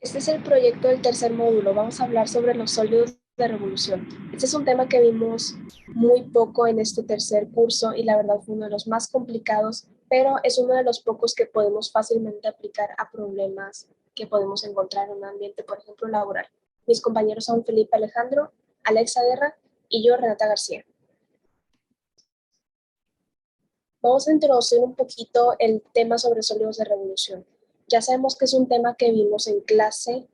Este es el proyecto del tercer módulo. Vamos a hablar sobre los sólidos de revolución. Este es un tema que vimos muy poco en este tercer curso y la verdad fue uno de los más complicados, pero es uno de los pocos que podemos fácilmente aplicar a problemas que podemos encontrar en un ambiente, por ejemplo, laboral. Mis compañeros son Felipe Alejandro, Alexa Guerra y yo, Renata García. Vamos a introducir un poquito el tema sobre sólidos de revolución. Ya sabemos que es un tema que vimos en clase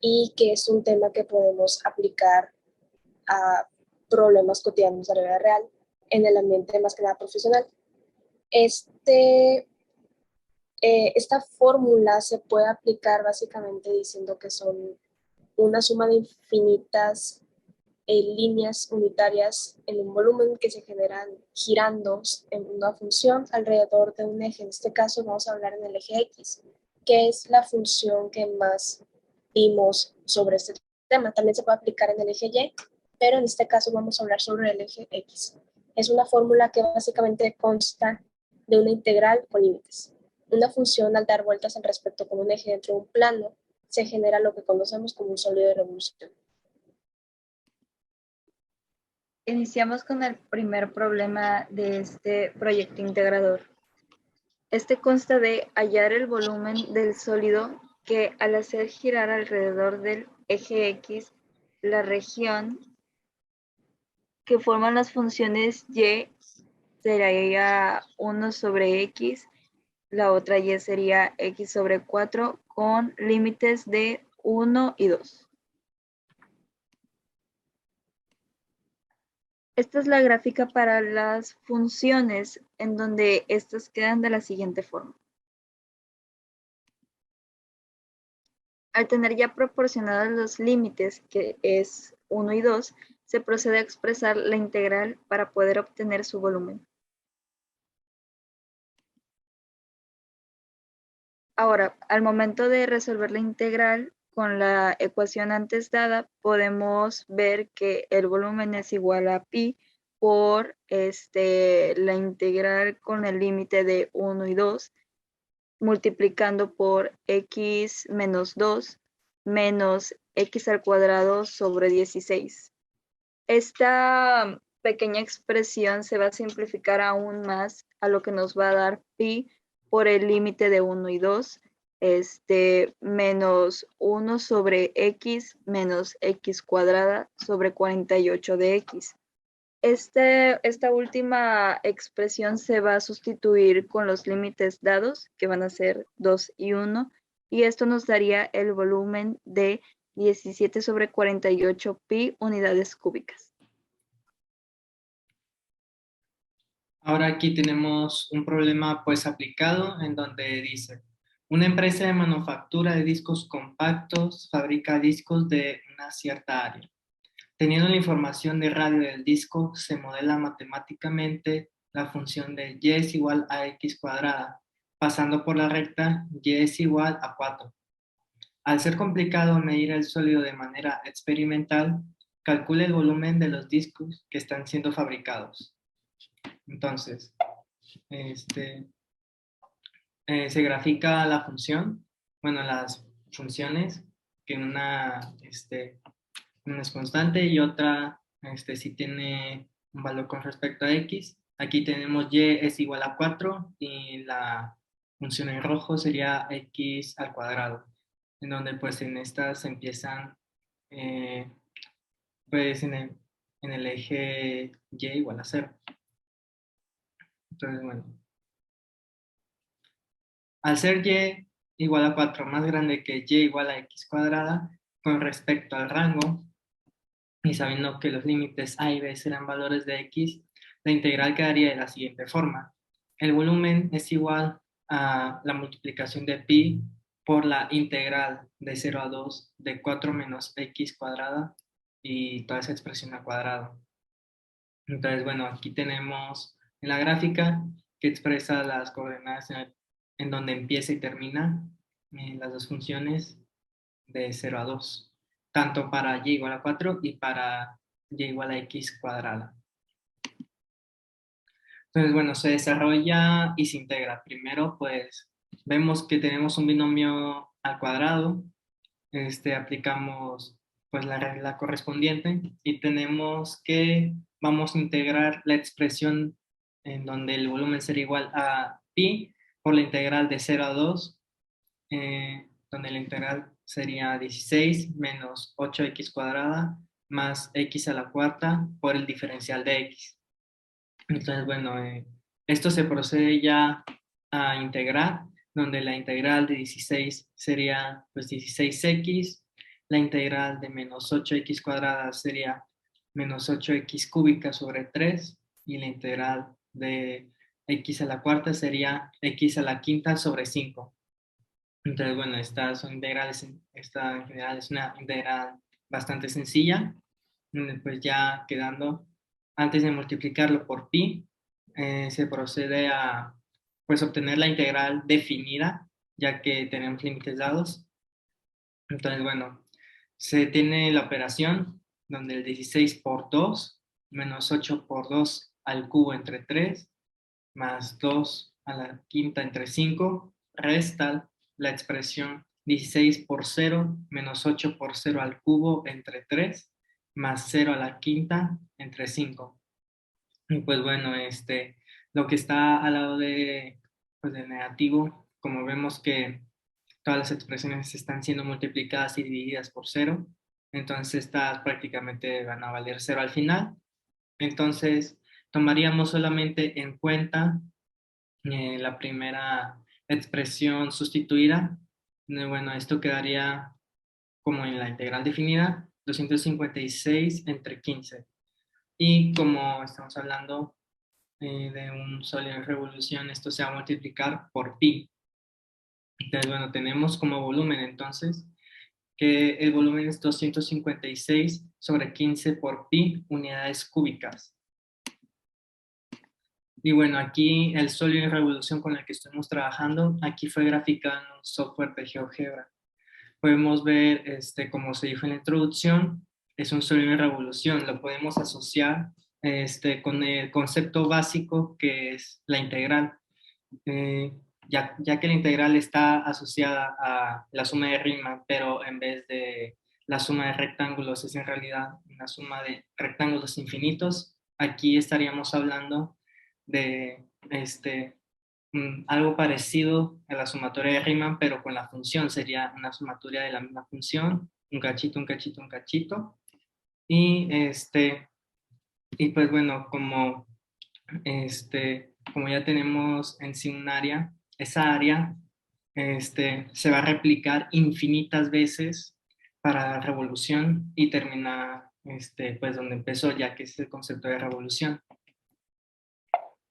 y que es un tema que podemos aplicar a problemas cotidianos de la vida real en el ambiente más que nada profesional. Esta fórmula se puede aplicar básicamente diciendo que son una suma de infinitas líneas unitarias en un volumen que se generan girando en una función alrededor de un eje. En este caso vamos a hablar en el eje X, que es la función que más vimos sobre este tema. También se puede aplicar en el eje Y, pero en este caso vamos a hablar sobre el eje X. Es una fórmula que básicamente consta de una integral con límites. Una función al dar vueltas al respecto con un eje dentro de un plano se genera lo que conocemos como un sólido de revolución. Iniciamos con el primer problema de este proyecto integrador. Este consta de hallar el volumen del sólido que al hacer girar alrededor del eje X, la región que forman las funciones Y sería 1 sobre X, la otra Y sería X sobre 4 con límites de 1 y 2. Esta es la gráfica para las funciones en donde estas quedan de la siguiente forma. Al tener ya proporcionados los límites, que es 1 y 2, se procede a expresar la integral para poder obtener su volumen. Ahora, al momento de resolver la integral con la ecuación antes dada, podemos ver que el volumen es igual a pi por la integral con el límite de 1 y 2, multiplicando por x menos 2 menos x al cuadrado sobre 16. Esta pequeña expresión se va a simplificar aún más a lo que nos va a dar pi por el límite de 1 y 2, menos 1 sobre x menos x cuadrada sobre 48 de x. Esta última expresión se va a sustituir con los límites dados, que van a ser 2 y 1, y esto nos daría el volumen de 17 sobre 48 pi unidades cúbicas. Ahora aquí tenemos un problema pues aplicado en donde dice, una empresa de manufactura de discos compactos fabrica discos de una cierta área. Teniendo la información de radio del disco, se modela matemáticamente la función de y es igual a x cuadrada, pasando por la recta y es igual a 4. Al ser complicado medir el sólido de manera experimental, calcule el volumen de los discos que están siendo fabricados. Entonces, se grafica la función, bueno, las funciones, que una es constante y otra sí tiene un valor con respecto a x. Aquí tenemos y es igual a 4 y la función en rojo sería x al cuadrado, en donde pues en estas empiezan pues en el eje y igual a 0. Entonces, bueno, al ser y igual a 4 más grande que y igual a x cuadrada, con respecto al rango, y sabiendo que los límites a y b serán valores de x, la integral quedaría de la siguiente forma. El volumen es igual a la multiplicación de pi por la integral de 0 a 2 de 4 menos x cuadrada y toda esa expresión al cuadrado. Entonces, bueno, aquí tenemos en la gráfica que expresa las coordenadas en donde empieza y termina las dos funciones de 0 a 2, tanto para y igual a 4 y para y igual a x cuadrada. Entonces, bueno, se desarrolla y se integra. Primero, pues, vemos que tenemos un binomio al cuadrado aplicamos pues la regla correspondiente y tenemos que vamos a integrar la expresión en donde el volumen será igual a pi por la integral de 0 a 2, donde la integral sería 16 menos 8x cuadrada más x a la cuarta por el diferencial de x. Entonces, bueno, esto se procede ya a integrar, donde la integral de 16 sería pues 16x, la integral de menos 8x cuadrada sería menos 8x cúbica sobre 3, y la integral de x a la cuarta sería x a la quinta sobre 5. Entonces, bueno, estas son integrales, esta en general es una integral bastante sencilla, pues ya quedando, antes de multiplicarlo por pi, se procede a pues obtener la integral definida, ya que tenemos límites dados. Entonces, bueno, se tiene la operación donde el 16 por 2 menos 8 por 2 al cubo entre 3 más 2 a la quinta entre 5 resta la expresión 16 por 0 menos 8 por 0 al cubo entre 3 más 0 a la quinta entre 5. Y pues bueno, lo que está al lado de, pues, de negativo, como vemos que todas las expresiones están siendo multiplicadas y divididas por 0, entonces estas prácticamente van a valer 0 al final. Entonces tomaríamos solamente en cuenta la primera expresión sustituida. Bueno, esto quedaría como en la integral definida, 256 entre 15. Y como estamos hablando de un sólido en revolución, esto se va a multiplicar por pi. Entonces, bueno, tenemos como volumen entonces que el volumen es 256 sobre 15 por pi unidades cúbicas. Y bueno, aquí el sólido en revolución con el que estuvimos trabajando, aquí fue graficado en un software de GeoGebra. Podemos ver, como se dijo en la introducción, es un sólido en revolución. Lo podemos asociar con el concepto básico que es la integral. Ya que la integral está asociada a la suma de Riemann, pero en vez de la suma de rectángulos es en realidad una suma de rectángulos infinitos, aquí estaríamos hablando de algo parecido a la sumatoria de Riemann, pero con la función. Sería una sumatoria de la misma función, un cachito, un cachito, un cachito. Y, y pues bueno, como ya tenemos en sí un área, esa área se va a replicar infinitas veces para la revolución y termina pues donde empezó, ya que es el concepto de revolución.